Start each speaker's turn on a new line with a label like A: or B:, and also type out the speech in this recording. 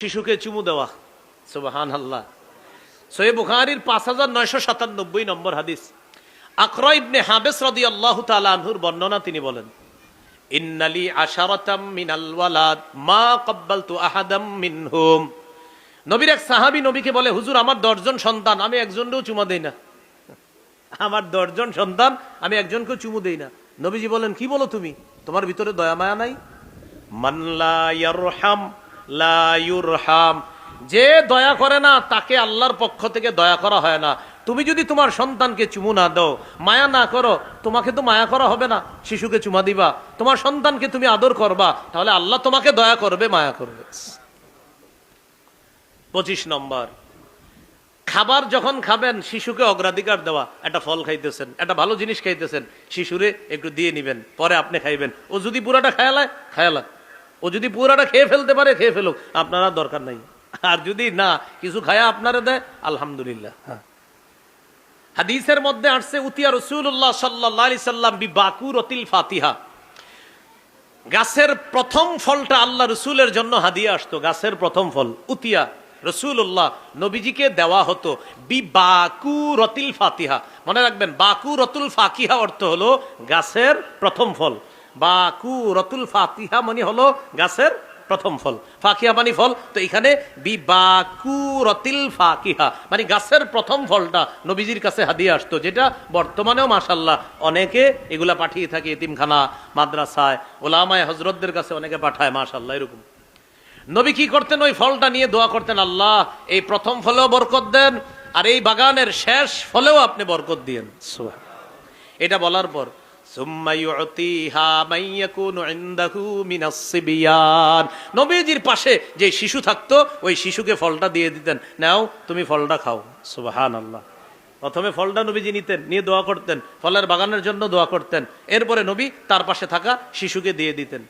A: শিশুকে চুমু দেওয়া, সুবহানাল্লাহ। সহিহ বুখারীর 5997 নম্বর হাদিস, আকরা ইবনে হাবিস রাদিয়াল্লাহু তাআলা আনহুর বর্ণনা, তিনি বলেন, ইন্নালি আশারাতাম মিনাল ওয়ালাদ মা ক্বাব্বালতু আহাদাম মিনহুম। নবীর এক সাহাবী নবীকে বলে, হুজুর আমার 10 জন সন্তান, আমি একজনকেও চুমা দেই না। আমার 10 জন সন্তান, আমি একজনকেও চুমু দেই না। নবীজি বলেন, কি বলো তুমি, তোমার ভিতরে দয়া মায়া নাই? মান লা ইয়ারহাম লা ইউরহাম, যে দয়া করে না তাকে আল্লাহর পক্ষ থেকে দয়া করা হয় না। তুমি যদি তোমার সন্তানকে চুমু না দাও, মায়া না করো, তোমাকে তো মায়া করা হবে না। শিশুকে চুমা দিবা, তোমার সন্তানকে তুমি আদর করবা, তাহলে আল্লাহ তোমাকে দয়া করবে, মায়া করবে। 25 নম্বর, খাবার যখন খাবেন শিশুকে অগ্রাধিকার দেওয়া। একটা ফল খাইতেছেন, একটা ভালো জিনিস খাইতেছেন, শিশুরে একটু দিয়ে নিবেন, পরে আপনি খাইবেন। ও যদি পুরাটা খায়ালায় খায়ালায়, ও যদি পুরাটা খেয়ে ফেলতে পারে খেয়ে ফেলুক, আপনারা দরকার নাই। আর যদি না কিছু খায়া আপনারা দেয়, আলহামদুলিল্লাহ। হাদিসের মধ্যে আসছে, উতিয়া রাসূলুল্লাহ সাল্লাল্লাহু আলাইহি সাল্লাম বিবাকুরাতিল ফাতিহা, গাছের প্রথম ফলটা আল্লাহ রসুলের জন্য হাদিয়া আসতো। গাছের প্রথম ফল উতিয়া রসুল্লাহ নবীজিকে দেওয়া হতো বিবাকুরাতিল ফাতিহা। মনে রাখবেন, বাকুরাতুল ফাকিহা অর্থ হলো গাছের প্রথম ফল। বাকুরাতুল ফাতিহা মানে হলো গাছের প্রথম ফল, ফাকিহা মানে ফল। তো এখানে বিবাকুরাতিল ফাকিহা মানে গাছের প্রথম ফলটা নবীজির কাছে হাদিয়া আসতো, যেটা বর্তমানেও মাশাআল্লাহ অনেকে এগুলা পাঠিয়ে থাকে এতিমখানা, মাদ্রাসায়, ওলামায়ে হযরতদের কাছে অনেকে পাঠায়, মাশাআল্লাহ। এরকম নবী কি করতেন, ওই ফলটা নিয়ে দোয়া করতেন, আল্লাহ এই প্রথম ফলেও বরকত দেন, আর এই বাগানের শেষ ফলেও আপনি বরকত দিয়েন। এটা বলার পর নবীজির পাশে যে শিশু থাকতো, ওই শিশুকে ফলটা দিয়ে দিতেন, নাও তুমি ফলটা খাও। সুবহানাল্লাহ। প্রথমে ফলটা নবীজি নিতেন, নিয়ে দোয়া করতেন, ফলের বাগানের জন্য দোয়া করতেন, এরপরে নবী তার পাশে থাকা শিশুকে দিয়ে দিতেন।